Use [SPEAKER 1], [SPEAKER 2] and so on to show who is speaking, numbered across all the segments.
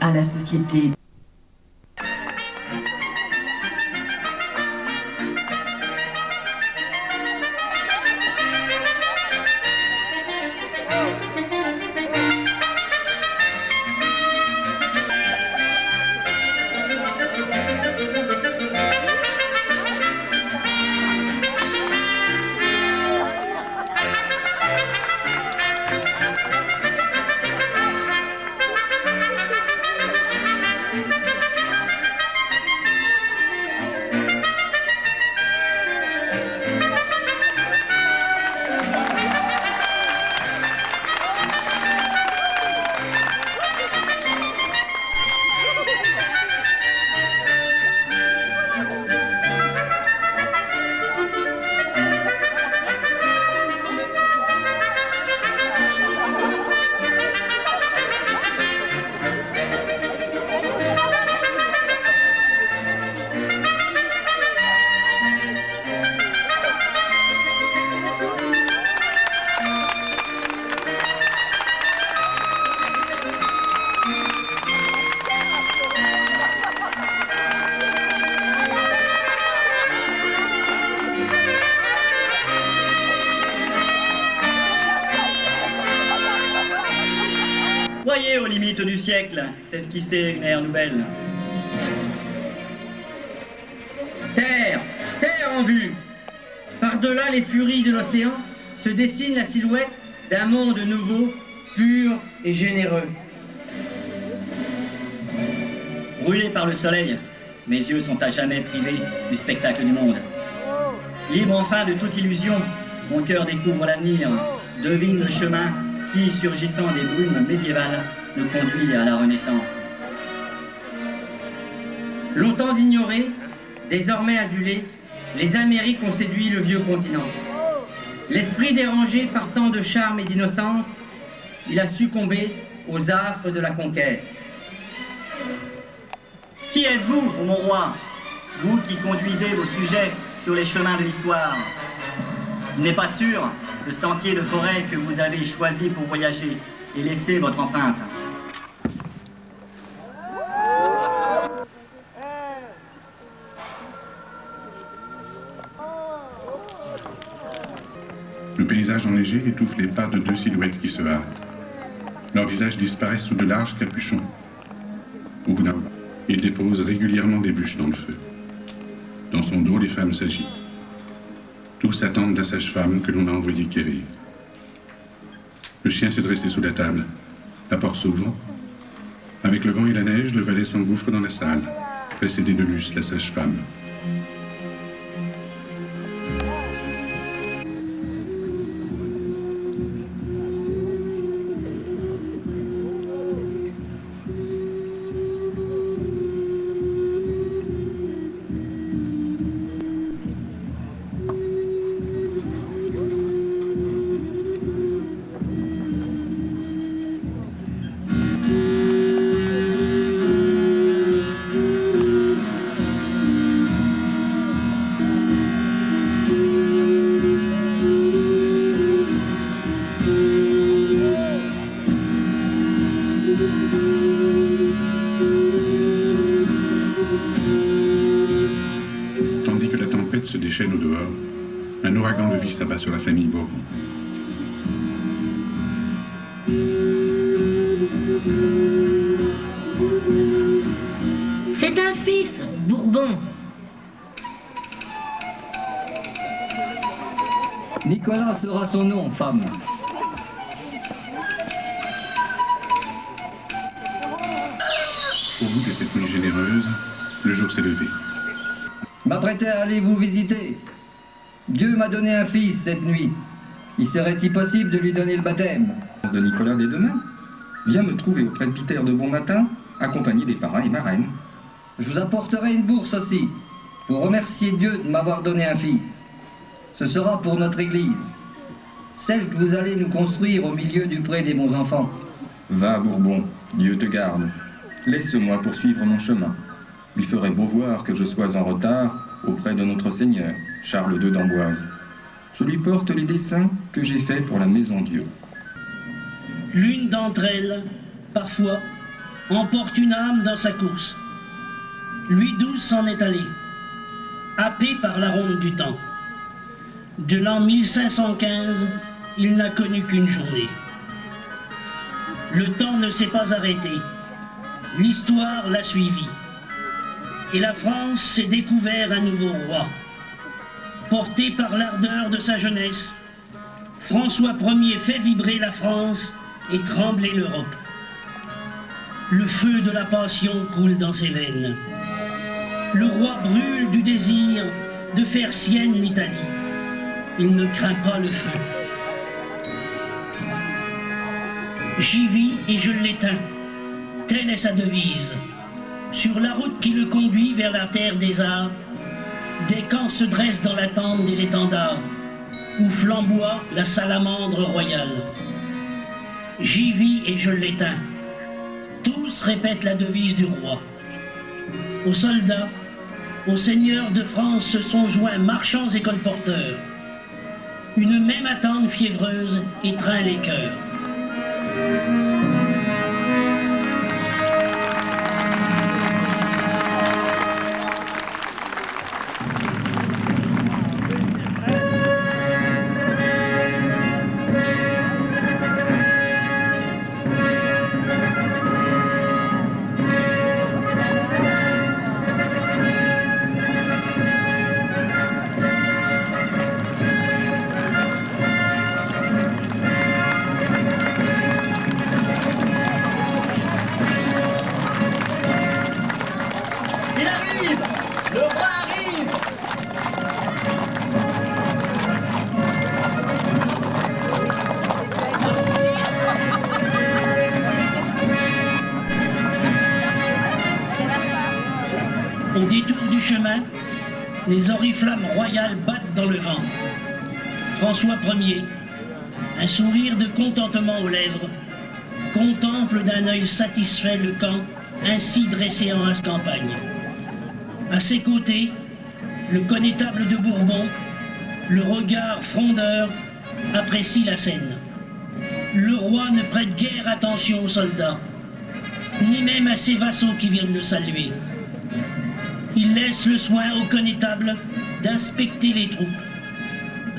[SPEAKER 1] à la société.
[SPEAKER 2] Voyez aux limites du siècle, s'esquisser une ère nouvelle.
[SPEAKER 3] Terre, terre en vue. Par-delà les furies de l'océan se dessine la silhouette d'un monde nouveau, pur et généreux.
[SPEAKER 2] Brûlé par le soleil, mes yeux sont à jamais privés du spectacle du monde. Libre enfin de toute illusion, mon cœur découvre l'avenir, devine le chemin qui, surgissant des brumes médiévales, nous conduit à la Renaissance.
[SPEAKER 3] Longtemps ignorés, désormais adulés, les Amériques ont séduit le vieux continent. L'esprit dérangé par tant de charme et d'innocence, il a succombé aux affres de la conquête.
[SPEAKER 2] Qui êtes-vous, ô mon roi, vous qui conduisez vos sujets sur les chemins de l'histoire? Il n'est pas sûr le sentier de forêt que vous avez choisi pour voyager et laisser votre empreinte.
[SPEAKER 4] Le paysage enneigé étouffe les pas de deux silhouettes qui se hâtent. Leurs visages disparaissent sous de larges capuchons. Au bout d'un moment, ils déposent régulièrement des bûches dans le feu. Dans son dos, les femmes s'agitent. Tous attendent la sage-femme que l'on a envoyée quérir. Le chien s'est dressé sous la table. La porte s'ouvre. Avec le vent et la neige, le valet s'engouffre dans la salle, précédé de Luce, la sage-femme. Tandis que la tempête se déchaîne au dehors, un ouragan de vie s'abat sur la famille Bourbon.
[SPEAKER 5] C'est un fils, Bourbon.
[SPEAKER 6] Nicolas sera son nom, femme.
[SPEAKER 4] Au bout de cette nuit généreuse, le jour s'est levé.
[SPEAKER 6] M'apprêtais à aller vous visiter. Dieu m'a donné un fils cette nuit. Il serait impossible de lui donner le baptême.
[SPEAKER 7] De Nicolas dès demain. Viens me trouver au presbytère de bon matin, accompagné des parrains et marraines.
[SPEAKER 6] Je vous apporterai une bourse aussi, pour remercier Dieu de m'avoir donné un fils. Ce sera pour notre église, celle que vous allez nous construire au milieu du pré des bons enfants.
[SPEAKER 7] Va, Bourbon, Dieu te garde. Laisse-moi poursuivre mon chemin. Il ferait beau voir que je sois en retard auprès de notre Seigneur, Charles II d'Amboise. Je lui porte les dessins que j'ai faits pour la Maison Dieu.
[SPEAKER 8] L'une d'entre elles, parfois,
[SPEAKER 1] emporte une âme dans sa course. Louis XII s'en est allé, happé par la ronde du temps. De l'an 1515, il n'a connu qu'une journée. Le temps ne s'est pas arrêté. L'histoire l'a suivi. Et la France s'est découvert un nouveau roi. Porté par l'ardeur de sa jeunesse, François Ier fait vibrer la France et trembler l'Europe. Le feu de la passion coule dans ses veines. Le roi brûle du désir de faire sienne l'Italie. Il ne craint pas le feu. J'y vis et je l'éteins. Telle est sa devise. Sur la route qui le conduit vers la terre des arts, des camps se dressent dans l'attente des étendards, où flamboie la salamandre royale. J'y vis et je l'éteins. Tous répètent la devise du roi. Aux soldats, aux seigneurs de France se sont joints marchands et colporteurs. Une même attente fiévreuse étreint les cœurs.
[SPEAKER 2] Il arrive! Le roi arrive!
[SPEAKER 1] Au détour du chemin, les oriflammes royales battent dans le vent. François Ier, un sourire de contentement aux lèvres, contemple d'un œil satisfait le camp ainsi dressé en race campagne. À ses côtés, le connétable de Bourbon, le regard frondeur, apprécie la scène. Le roi ne prête guère attention aux soldats, ni même à ses vassaux qui viennent le saluer. Il laisse le soin au connétable d'inspecter les troupes.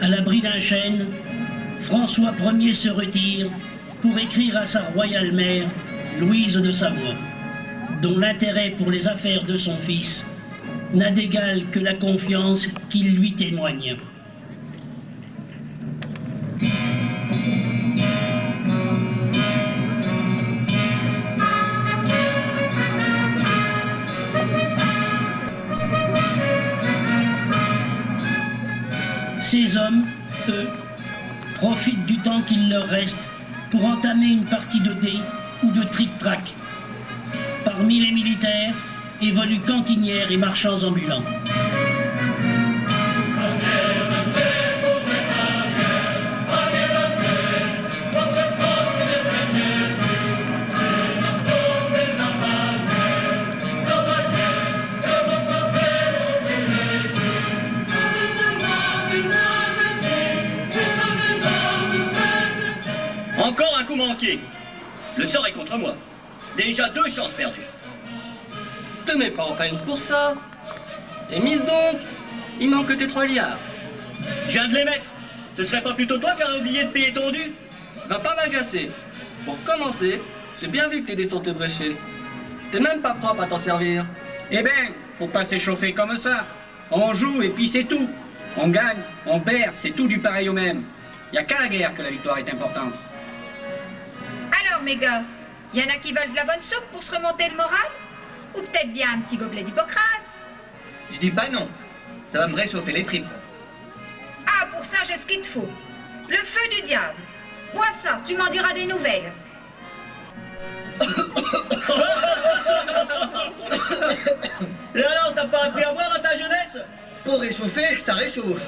[SPEAKER 1] À l'abri d'un chêne, François Ier se retire pour écrire à sa royale mère, Louise de Savoie, dont l'intérêt pour les affaires de son fils n'a d'égal que la confiance qu'il lui témoigne. Ces hommes, eux, profitent du temps qu'il leur reste pour entamer une partie de dés ou de tric-trac. Parmi les militaires, évoluent cantinières et marchands ambulants.
[SPEAKER 2] Encore un coup manqué. Le sort est contre moi. Déjà 2 chances perdues.
[SPEAKER 8] Te mets pas en peine pour ça. Et mise donc, il manque que tes 3 liards.
[SPEAKER 2] Je viens de les mettre. Ce serait pas plutôt toi qui aurais oublié de payer ton dû?
[SPEAKER 8] Va pas m'agacer. Pour commencer, j'ai bien vu que tes dés sont ébréchés. T'es même pas propre à t'en servir.
[SPEAKER 3] Eh ben, faut pas s'échauffer comme ça. On joue et puis c'est tout. On gagne, on perd, c'est tout du pareil au même. Y a qu'à la guerre que la victoire est importante.
[SPEAKER 9] Alors, mes gars, y en a qui veulent de la bonne soupe pour se remonter le moral? Ou peut-être bien un petit gobelet d'Hippocrate?
[SPEAKER 10] Je dis pas non. Ça va me réchauffer les tripes.
[SPEAKER 9] Ah, pour ça, j'ai ce qu'il te faut. Le feu du diable. Bois ça, tu m'en diras des nouvelles.
[SPEAKER 2] Et alors, t'as pas appris à boire à ta jeunesse?
[SPEAKER 10] Pour réchauffer, ça réchauffe.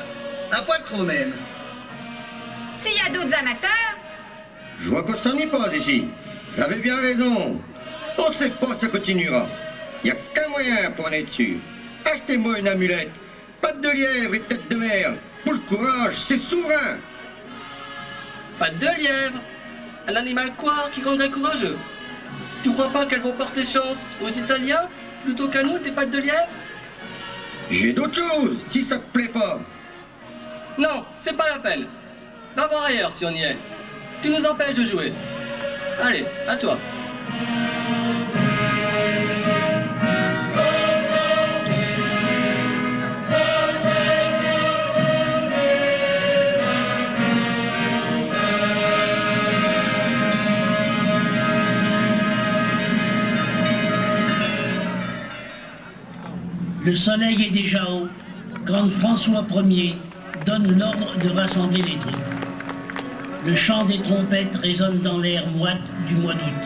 [SPEAKER 10] Un poil trop même.
[SPEAKER 9] S'il y a d'autres amateurs,
[SPEAKER 11] Je vois qu'on s'ennuie pas ici. Vous avez bien raison. On ne sait pas, ça continuera. Il n'y a qu'un moyen pour en être sûr. Achetez-moi une amulette. Patte de lièvre et tête de merle. Pour le courage, c'est souverain.
[SPEAKER 8] Pas de lièvre. Un animal quoi qui rendrait courageux. Tu crois pas qu'elles vont porter chance aux Italiens plutôt qu'à nous, tes pattes de lièvre?
[SPEAKER 11] J'ai d'autres choses, si ça te plaît pas.
[SPEAKER 8] Non, c'est pas la peine. Va voir ailleurs si on y est. Tu nous empêches de jouer. Allez, à toi.
[SPEAKER 1] Le soleil est déjà haut quand François Ier donne l'ordre de rassembler les troupes. Le chant des trompettes résonne dans l'air moite du mois d'août.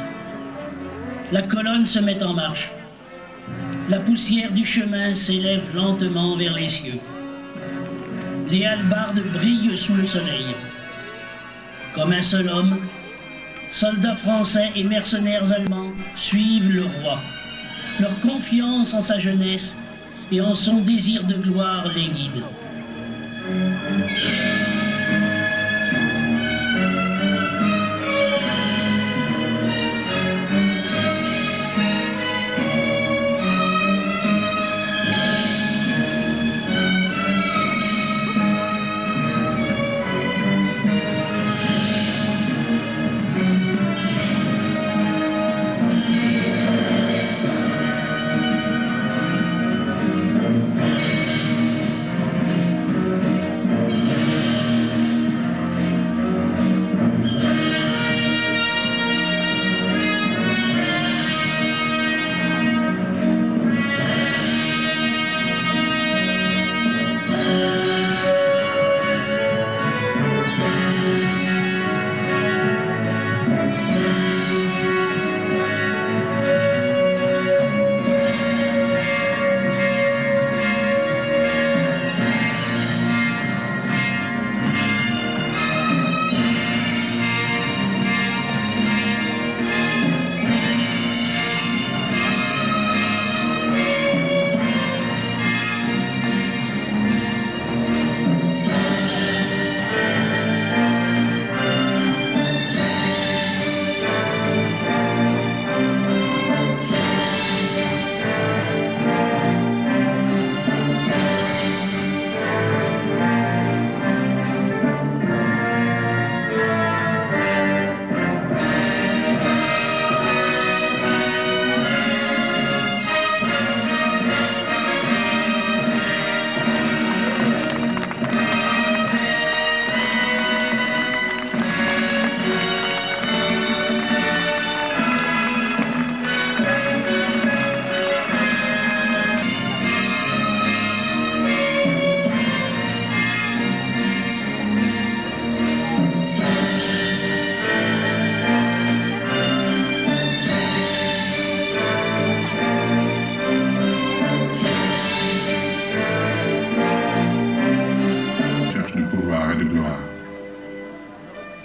[SPEAKER 1] La colonne se met en marche. La poussière du chemin s'élève lentement vers les cieux. Les hallebardes brillent sous le soleil. Comme un seul homme, soldats français et mercenaires allemands suivent le roi. Leur confiance en sa jeunesse et en son désir de gloire les guide.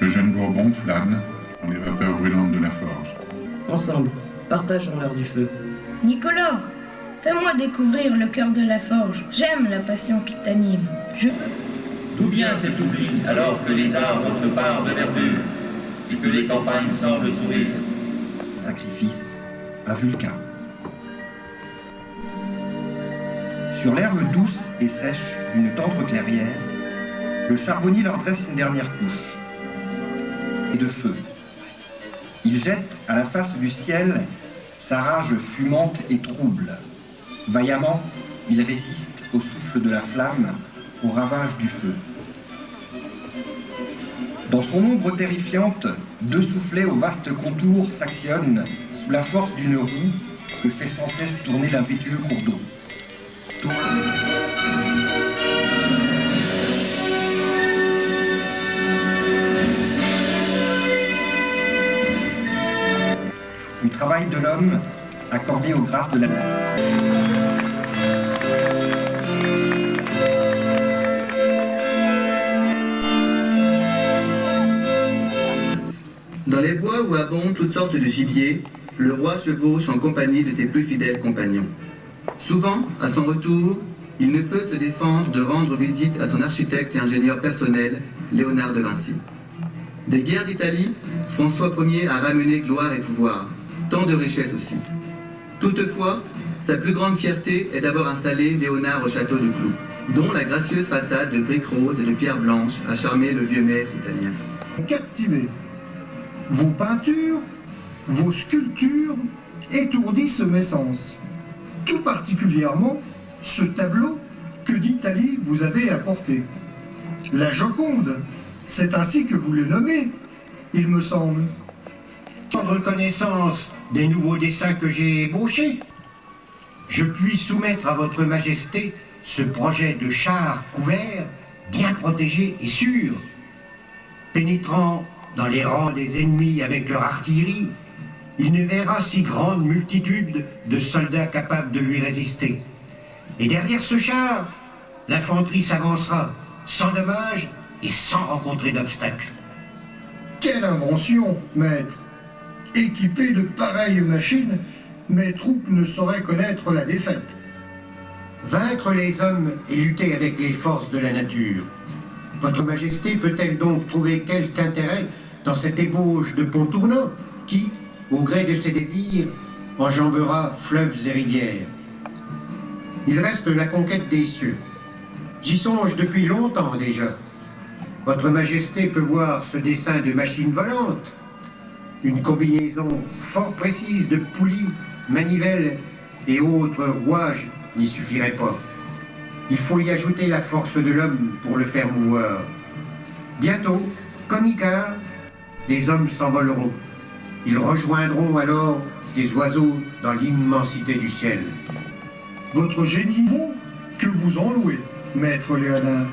[SPEAKER 4] Le jeune Bourbon flâne dans les vapeurs brûlantes de la forge.
[SPEAKER 6] Ensemble, partageons l'heure du feu.
[SPEAKER 12] Nicolas, fais-moi découvrir le cœur de la forge. J'aime la passion qui t'anime.
[SPEAKER 13] D'où vient cet oubli alors que les arbres se parent de verdure et que les campagnes semblent sourire?
[SPEAKER 14] Sacrifice à Vulcain. Sur l'herbe douce et sèche d'une tendre clairière, le charbonnier leur dresse une dernière couche et de feu. Il jette à la face du ciel sa rage fumante et trouble. Vaillamment, il résiste au souffle de la flamme, au ravage du feu. Dans son ombre terrifiante, deux soufflets au vaste contour s'actionnent sous la force d'une roue que fait sans cesse tourner l'impétueux cours d'eau. Du travail de l'homme accordé aux grâces de la...
[SPEAKER 10] Dans les bois où abondent toutes sortes de gibier, le roi chevauche en compagnie de ses plus fidèles compagnons. Souvent, à son retour, il ne peut se défendre de rendre visite à son architecte et ingénieur personnel, Léonard de Vinci. Des guerres d'Italie, François Ier a ramené gloire et pouvoir. tant de richesses aussi. Toutefois, sa plus grande fierté est d'avoir installé Léonard au château de Clou, dont la gracieuse façade de briques roses et de pierres blanches a charmé le vieux maître italien.
[SPEAKER 15] Captivé. Vos peintures, vos sculptures étourdissent mes sens. Tout particulièrement ce tableau que d'Italie vous avez apporté. La Joconde, c'est ainsi que vous le nommez, il me semble.
[SPEAKER 16] Prendre connaissance des nouveaux dessins que j'ai ébauchés, je puis soumettre à votre majesté ce projet de char couvert, bien protégé et sûr, pénétrant dans les rangs des ennemis avec leur artillerie. Il ne verra si grande multitude de soldats capables de lui résister. Et derrière ce char, l'infanterie s'avancera sans dommage et sans rencontrer d'obstacles.
[SPEAKER 15] Quelle invention, maître! Équipés de pareilles machines, mes troupes ne sauraient connaître la défaite.
[SPEAKER 16] Vaincre les hommes et lutter avec les forces de la nature. Votre Majesté peut-elle donc trouver quelque intérêt dans cette ébauche de pont tournant qui, au gré de ses désirs, enjambera fleuves et rivières? Il reste la conquête des cieux. J'y songe depuis longtemps déjà. Votre Majesté peut voir ce dessin de machine volante. Une combinaison fort précise de poulies, manivelles et autres rouages n'y suffirait pas. Il faut y ajouter la force de l'homme pour le faire mouvoir. Bientôt, comme Icare, les hommes s'envoleront. Ils rejoindront alors les oiseaux dans l'immensité du ciel.
[SPEAKER 15] Votre génie vaut que vous en louez, maître Léonard.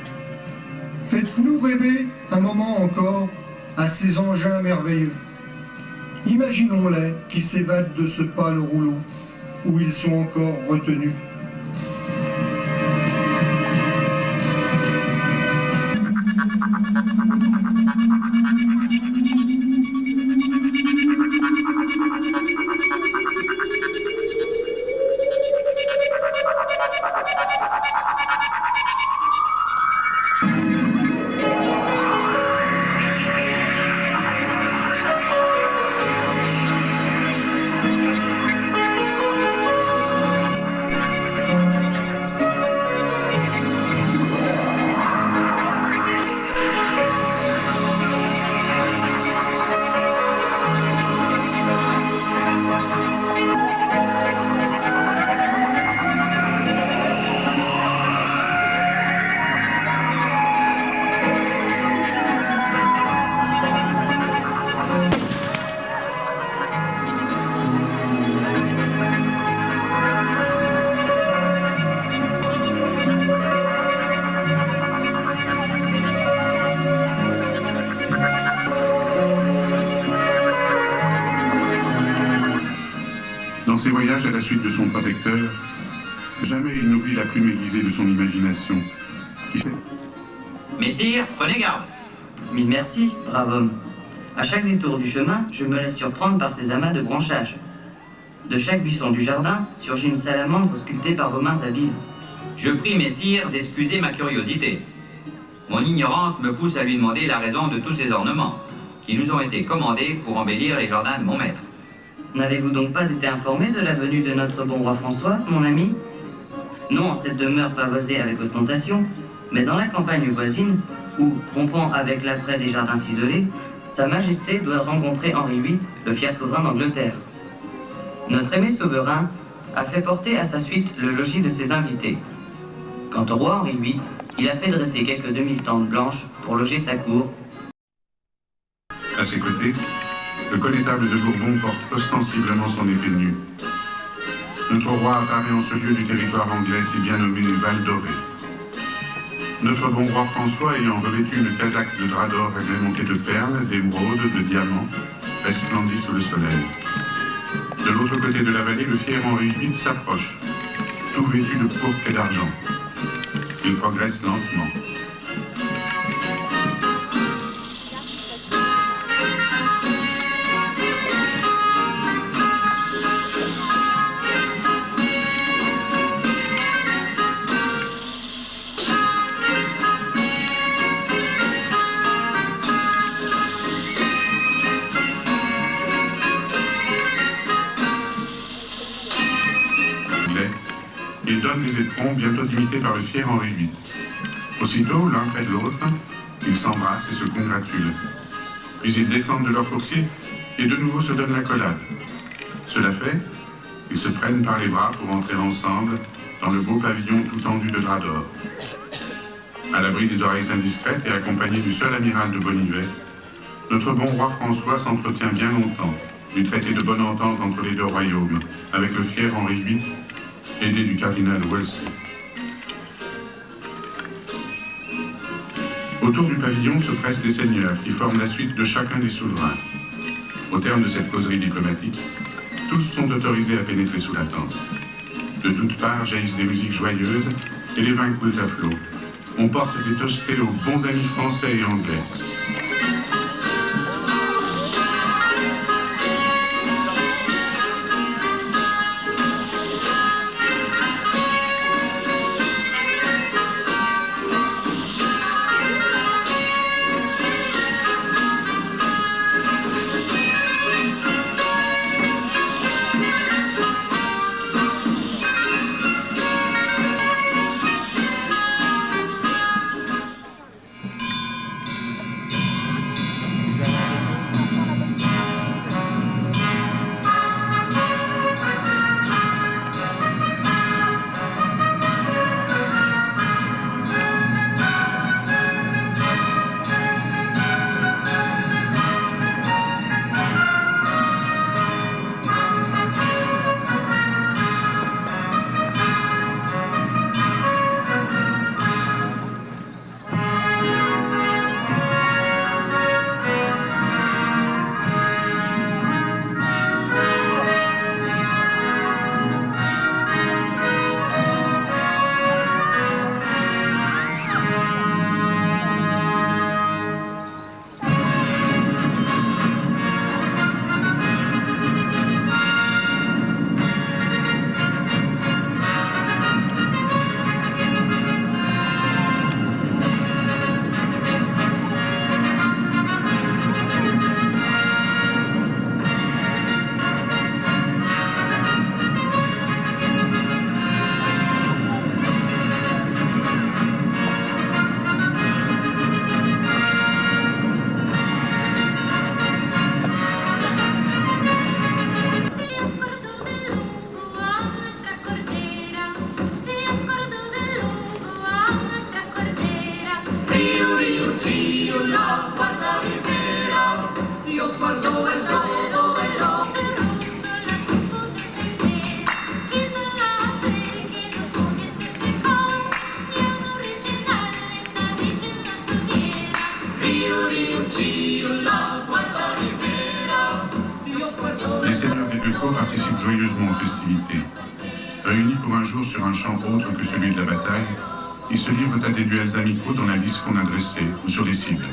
[SPEAKER 15] Faites-nous rêver un moment encore à ces engins merveilleux. Imaginons-les qui s'évadent de ce pâle rouleau où ils sont encore retenus.
[SPEAKER 4] Dans ses voyages à la suite de son protecteur, jamais il n'oublie la plume aiguisée de son imagination.
[SPEAKER 17] Messire, prenez garde.
[SPEAKER 18] Mille merci, brave homme. À chaque détour du chemin, je me laisse surprendre par ces amas de branchages. De chaque buisson du jardin surgit une salamandre sculptée par vos mains habiles.
[SPEAKER 17] Je prie, messire, d'excuser ma curiosité. Mon ignorance me pousse à lui demander la raison de tous ces ornements, qui nous ont été commandés pour embellir les jardins de mon maître.
[SPEAKER 18] N'avez-vous donc pas été informé de la venue de notre bon roi François, mon ami? Non en cette demeure pavoisée avec ostentation, mais dans la campagne voisine, où, rompant avec l'apprêt des jardins ciselés, Sa Majesté doit rencontrer Henri VIII, le fier souverain d'Angleterre. Notre aimé souverain a fait porter à sa suite le logis de ses invités. Quant au roi Henri VIII, il a fait dresser quelques 2000 tentes blanches pour loger sa cour.
[SPEAKER 4] À ses côtés, le connétable de Bourbon porte ostensiblement son épée nue. Notre roi apparaît en ce lieu du territoire anglais si bien nommé Val Doré. Notre bon roi François, ayant revêtu une casaque de drap d'or agrémentée de perles, d'émeraudes, de diamants, resplendit sous le soleil. De l'autre côté de la vallée, le fier Henri VIII s'approche, tout vêtu de pourpre et d'argent. Il progresse lentement. et donnent des éperons bientôt imités par le fier Henri VIII. Aussitôt, l'un près de l'autre, ils s'embrassent et se congratulent. Puis ils descendent de leur coursier et de nouveau se donnent l'accolade. Cela fait, ils se prennent par les bras pour entrer ensemble dans le beau pavillon tout tendu de drap d'or. À l'abri des oreilles indiscrètes et accompagné du seul amiral de Bonnivet, notre bon roi François s'entretient bien longtemps du traité de bonne entente entre les deux royaumes, avec le fier Henri VIII, aidé du cardinal Wolsey. Autour du pavillon se pressent les seigneurs qui forment la suite de chacun des souverains. Au terme de cette causerie diplomatique, tous sont autorisés à pénétrer sous la tente. De toutes parts jaillissent des musiques joyeuses et les vins coulent à flot. On porte des toastés aux bons amis français et anglais. Les seigneurs des deux cours participent joyeusement aux festivités. Réunis pour un jour sur un champ autre que celui de la bataille, ils se livrent à des duels amicaux dans la liste qu'on a dressée ou sur les cibles.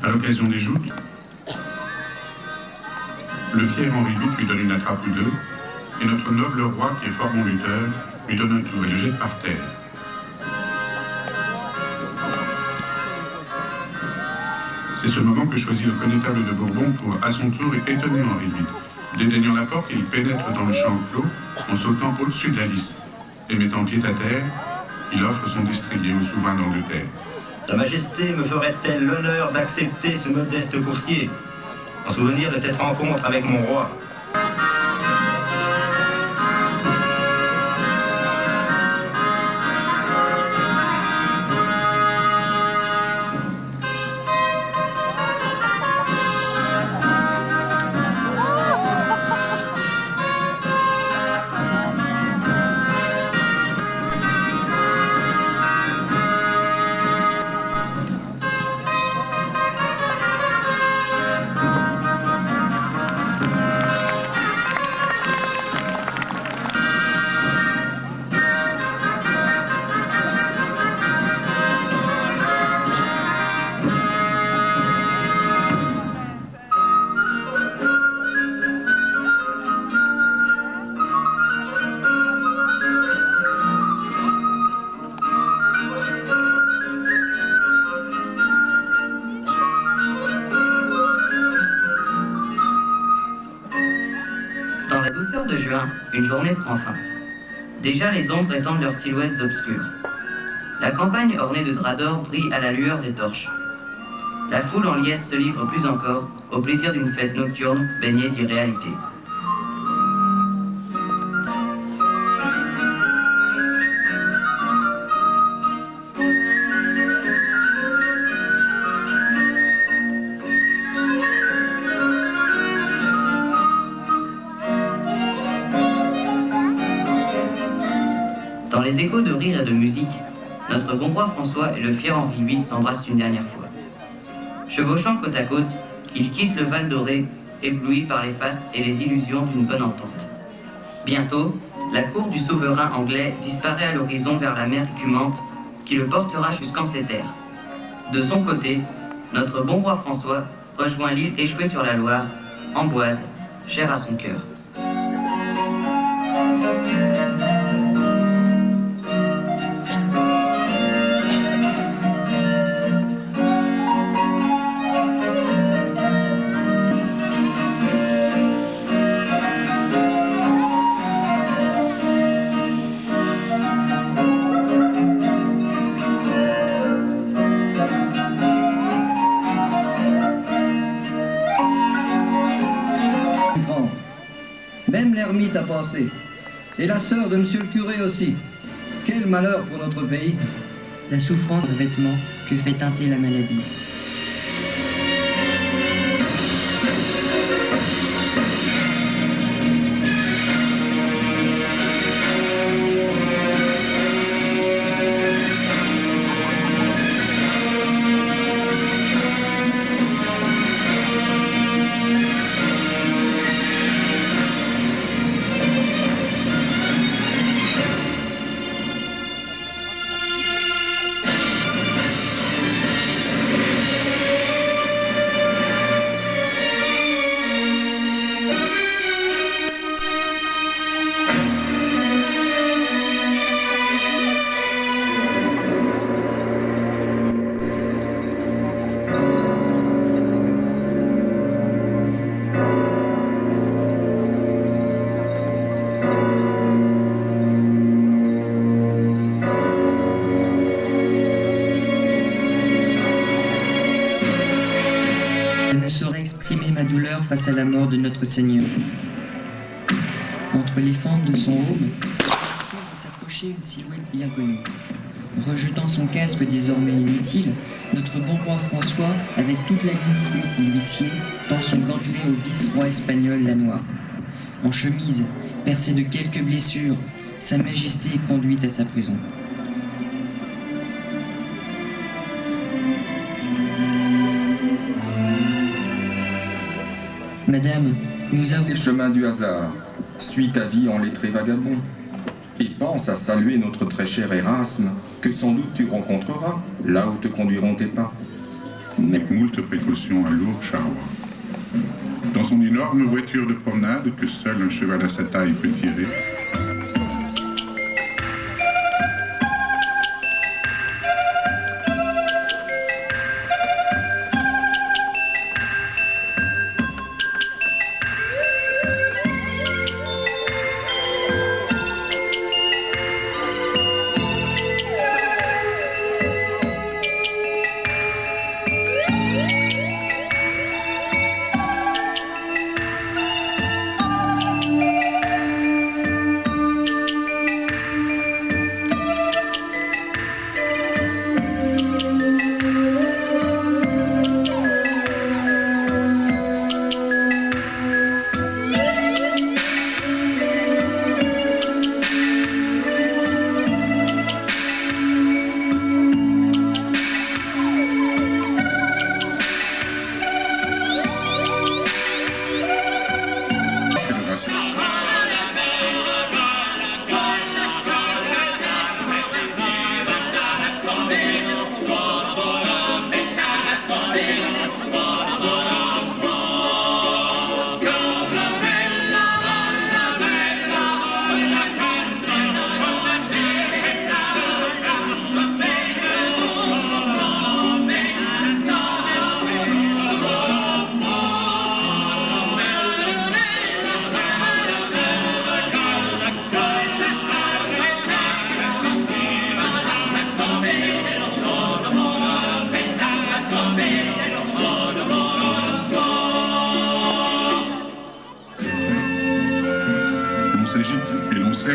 [SPEAKER 4] À l'occasion des joutes, le fier Henri VIII lui donne une attrape ou deux, et notre noble roi, qui est fort bon lutteur, lui donne un tour et le jette par terre. C'est ce moment que choisit le connétable de Bourbon pour, à son tour, étonner Henri VIII. Dédaignant la porte, il pénètre dans le champ clos en sautant au-dessus de la lisse, et mettant pied à terre, il offre son destrier au souverain d'Angleterre.
[SPEAKER 19] Sa Majesté me ferait-elle l'honneur d'accepter ce modeste coursier, en souvenir de cette rencontre avec mon roi?
[SPEAKER 18] Dans la douceur de juin, une journée prend fin. Déjà les ombres étendent leurs silhouettes obscures. La campagne ornée de draps d'or brille à la lueur des torches. La foule en liesse se livre plus encore au plaisir d'une fête nocturne baignée d'irréalité. Dans les échos de rire et de musique, notre bon roi François et le fier Henri VIII s'embrassent une dernière fois. Chevauchant côte à côte, ils quittent le Val doré, éblouis par les fastes et les illusions d'une bonne entente. Bientôt, la cour du souverain anglais disparaît à l'horizon vers la mer écumante qui le portera jusqu'en ces terres. De son côté, notre bon roi François rejoint l'île échouée sur la Loire, Amboise, chère à son cœur.
[SPEAKER 6] Même l'ermite a pensé. Et la sœur de monsieur le curé aussi. Quel malheur pour notre pays.
[SPEAKER 20] La souffrance de vêtements que fait teinter la maladie. Je ne saurais exprimer ma douleur face à la mort de notre Seigneur. Entre les fentes de son aube, s'approchait une silhouette bien connue. Rejetant son casque désormais inutile, notre bon roi François, avec toute la dignité qui lui sied, tend son gantelet au vice-roi espagnol Lannoy. En chemise, percée de quelques blessures, Sa Majesté est conduite à sa prison. Madame, nous avons...
[SPEAKER 7] Les chemins du hasard, suis ta vie en lettré vagabond, et pense à saluer notre très cher Erasme, que sans doute tu rencontreras, là où te conduiront tes pas.
[SPEAKER 4] Avec moult précautions à lourd charroi. Dans son énorme voiture de promenade que seul un cheval à sa taille peut tirer,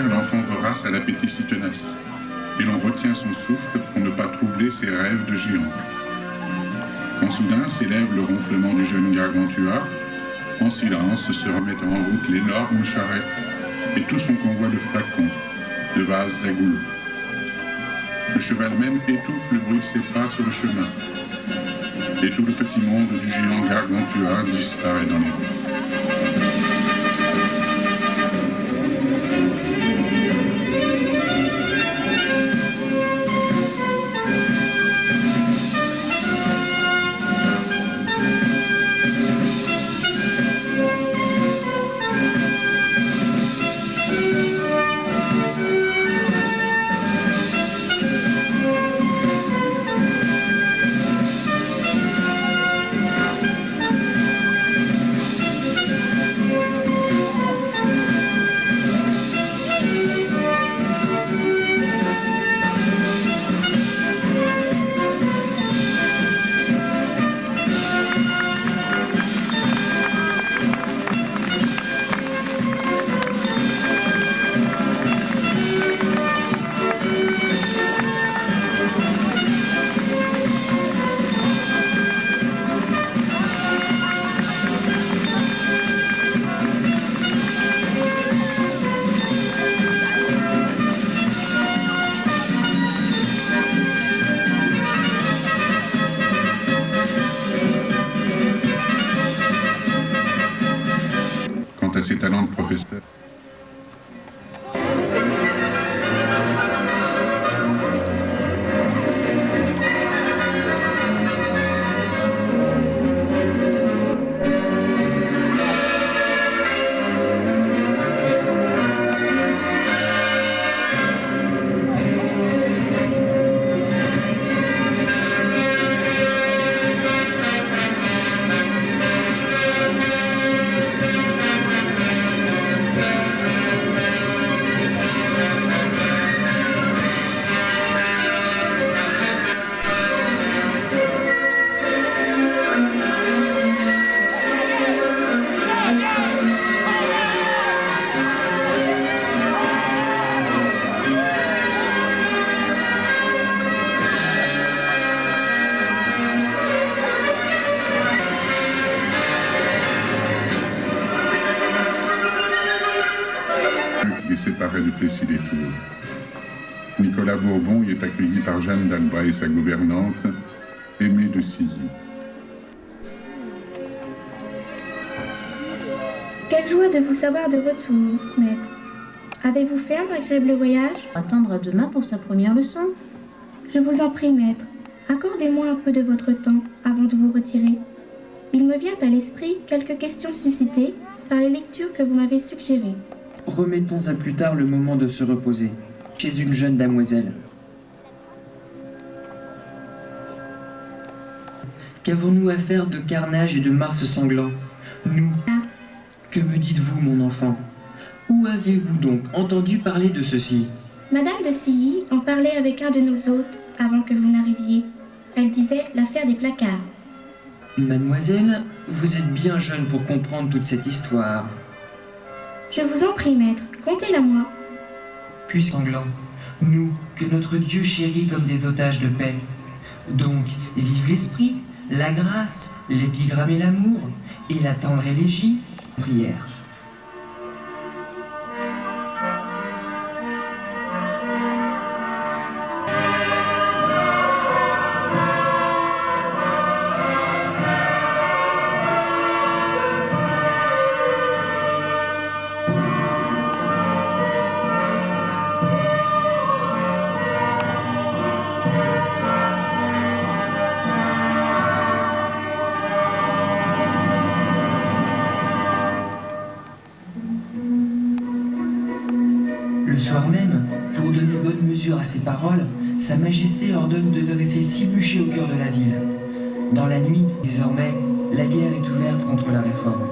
[SPEAKER 4] terre, l'enfant vorace a l'appétit si tenace, et l'on retient son souffle pour ne pas troubler ses rêves de géant. Quand soudain s'élève le ronflement du jeune Gargantua, en silence se remet en route l'énorme charrette et tout son convoi de flacons, de vases à goulot. Le cheval même étouffe le bruit de ses pas sur le chemin, et tout le petit monde du géant Gargantua disparaît dans les rues. Quant à ses talents de professeur, qui est séparé de Plessis-les-Tours. Nicolas Bourbon y est accueilli par Jeanne d'Albret et sa gouvernante, Aimée de Silly.
[SPEAKER 12] Quelle joie de vous savoir de retour, maître. Avez-vous fait un agréable voyage?
[SPEAKER 5] Attendre à demain pour sa première leçon.
[SPEAKER 12] Je vous en prie, maître. Accordez-moi un peu de votre temps avant de vous retirer. Il me vient à l'esprit quelques questions suscitées par les lectures que vous m'avez suggérées.
[SPEAKER 20] Remettons à plus tard le moment de se reposer, chez une jeune damoiselle. Qu'avons-nous à faire de carnage et de mars sanglants? Nous. Que me dites-vous, mon enfant? Où avez-vous donc entendu parler de ceci?
[SPEAKER 12] Madame de Silly en parlait avec un de nos hôtes avant que vous n'arriviez. Elle disait l'affaire des placards.
[SPEAKER 20] Mademoiselle, vous êtes bien jeune pour comprendre toute cette histoire.
[SPEAKER 12] Je vous en prie, maître, contez-la moi.
[SPEAKER 20] Puis sanglants, nous, que notre Dieu chérit comme des otages de paix. Donc, vive l'esprit, la grâce, l'épigramme et l'amour, et la tendre élégie, prière. Le soir même, pour donner bonne mesure à ses paroles, Sa Majesté ordonne de dresser 6 bûchers au cœur de la ville. Dans la nuit, désormais, la guerre est ouverte contre la réforme.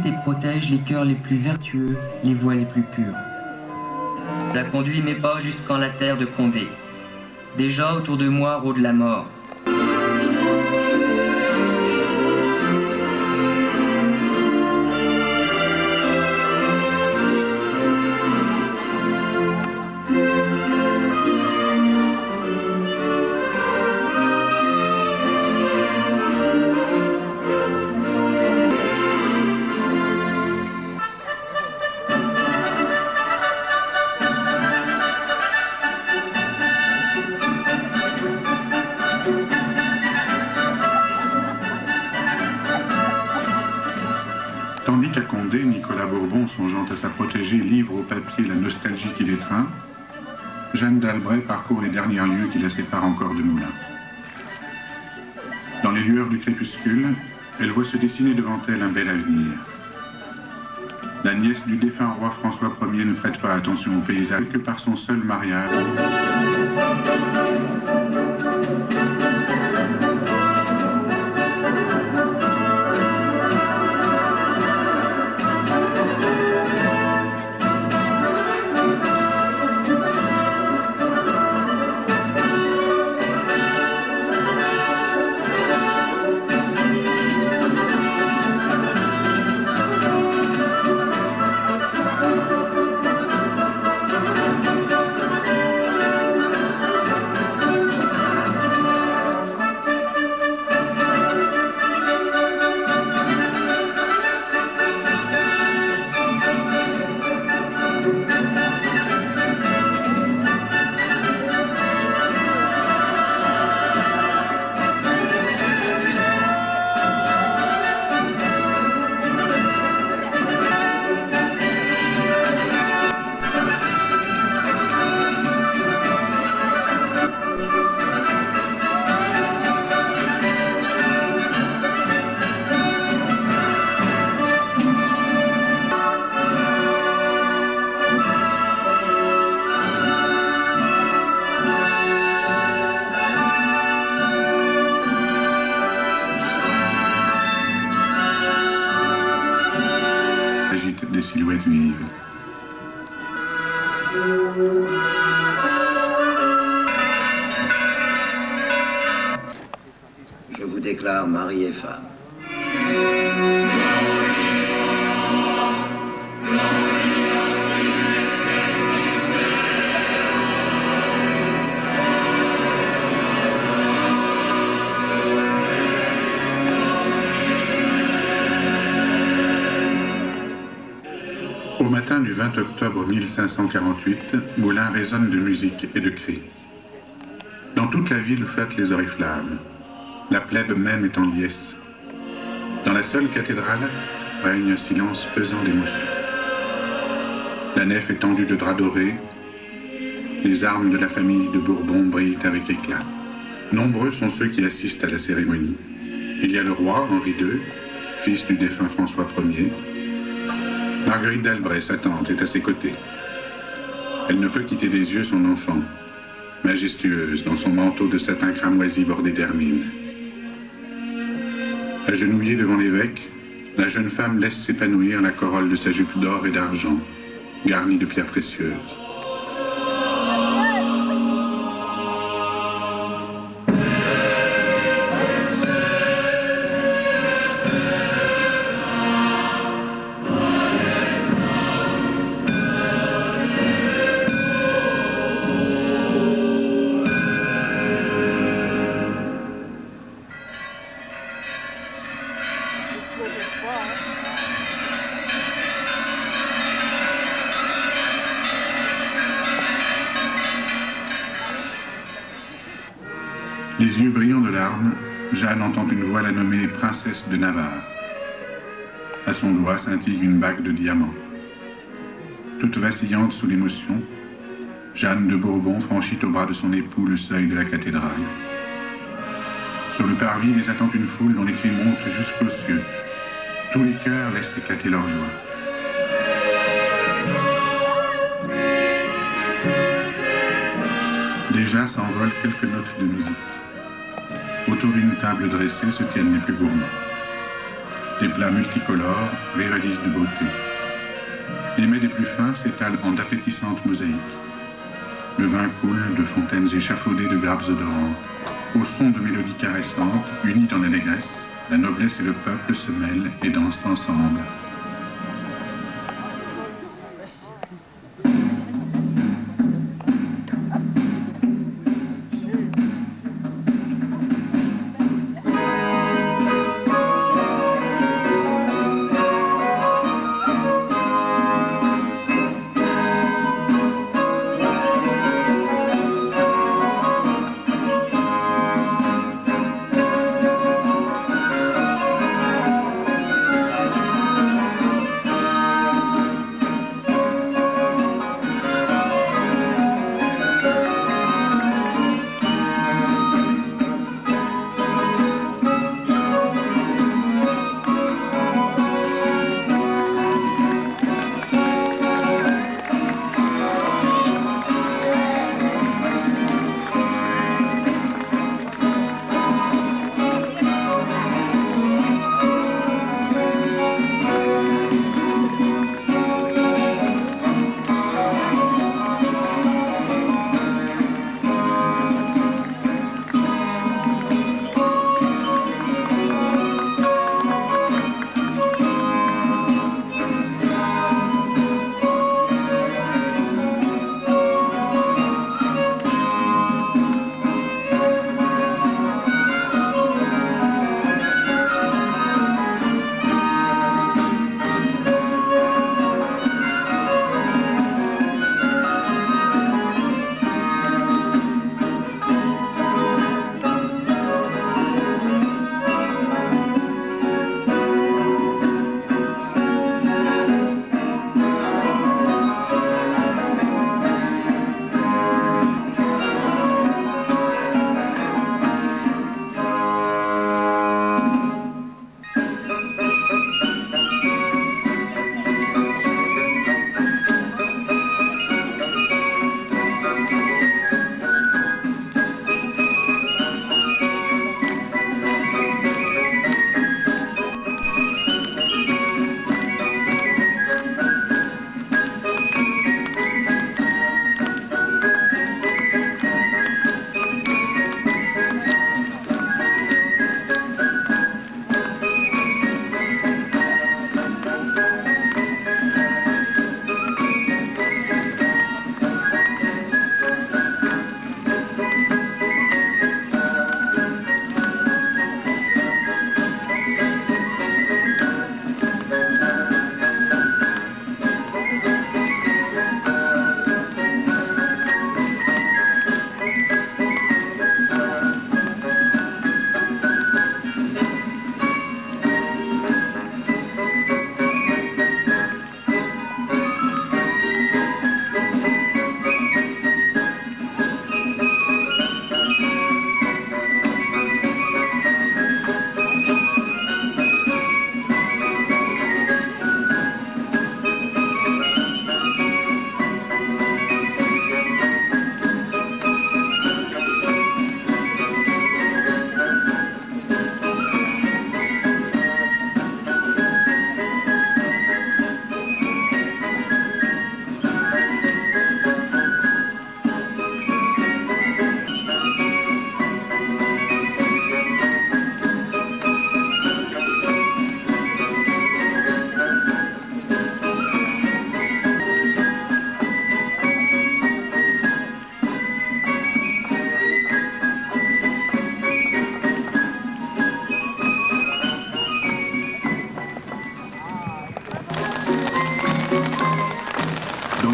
[SPEAKER 20] et protège les cœurs les plus vertueux, les voies les plus pures. La conduit mes pas jusqu'en la terre de Condé. Déjà autour de moi rôde la mort.
[SPEAKER 4] Tandis qu'à Condé, Nicolas Bourbon, songeant à sa protégée, livre au papier la nostalgie qui l'étreint, Jeanne d'Albret parcourt les derniers lieux qui la séparent encore de Moulins. Dans les lueurs du crépuscule, elle voit se dessiner devant elle un bel avenir. La nièce du défunt roi François Ier ne prête pas attention au paysage que par son seul mariage. Des silhouettes vives.
[SPEAKER 21] Je vous déclare mari et femme.
[SPEAKER 4] Au matin du 20 octobre 1548, Moulins résonne de musique et de cris. Dans toute la ville flottent les oriflammes. La plèbe même est en liesse. Dans la seule cathédrale règne un silence pesant d'émotion. La nef est tendue de drap doré. Les armes de la famille de Bourbon brillent avec éclat. Nombreux sont ceux qui assistent à la cérémonie. Il y a le roi, Henri II, fils du défunt François Ier. Marguerite d'Albret, sa tante, est à ses côtés. Elle ne peut quitter des yeux son enfant, majestueuse dans son manteau de satin cramoisi bordé d'hermine. Agenouillée devant l'évêque, la jeune femme laisse s'épanouir la corolle de sa jupe d'or et d'argent, garnie de pierres précieuses. Les yeux brillants de larmes, Jeanne entend une voix la nommer princesse de Navarre. À son doigt scintille une bague de diamants. Toute vacillante sous l'émotion, Jeanne de Bourbon franchit au bras de son époux le seuil de la cathédrale. Sur le parvis les attend une foule dont les cris montent jusqu'aux cieux. Tous les cœurs laissent éclater leur joie. Déjà s'envolent quelques notes de musique. Autour d'une table dressée se tiennent les plus gourmands. Des plats multicolores rivalisent de beauté. Les mets des plus fins s'étalent en d'appétissantes mosaïques. Le vin coule de fontaines échafaudées de grappes odorantes. Au son de mélodies caressantes, unies dans l'allégresse, la noblesse et le peuple se mêlent et dansent ensemble.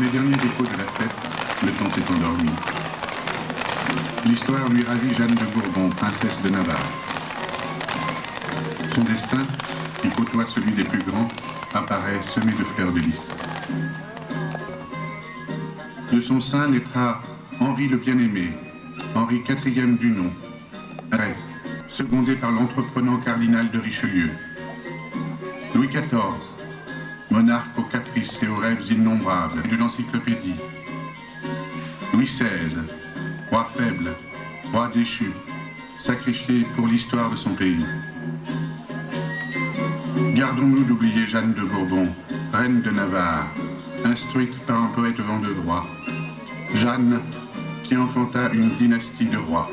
[SPEAKER 4] les derniers échos de la fête, le temps s'est endormi. L'histoire lui ravit Jeanne de Bourbon, princesse de Navarre. Son destin, qui côtoie celui des plus grands, apparaît semé de fleurs de lys. De son sein naîtra Henri le Bien-Aimé, Henri IV du nom, secondé par l'entreprenant cardinal de Richelieu. Louis XIV, monarque aux caprices et aux rêves innombrables de l'encyclopédie. Louis XVI, roi faible, roi déchu, sacrifié pour l'histoire de son pays. Gardons-nous d'oublier Jeanne de Bourbon, reine de Navarre, instruite par un poète vent de droit. Jeanne qui enfanta une dynastie de rois.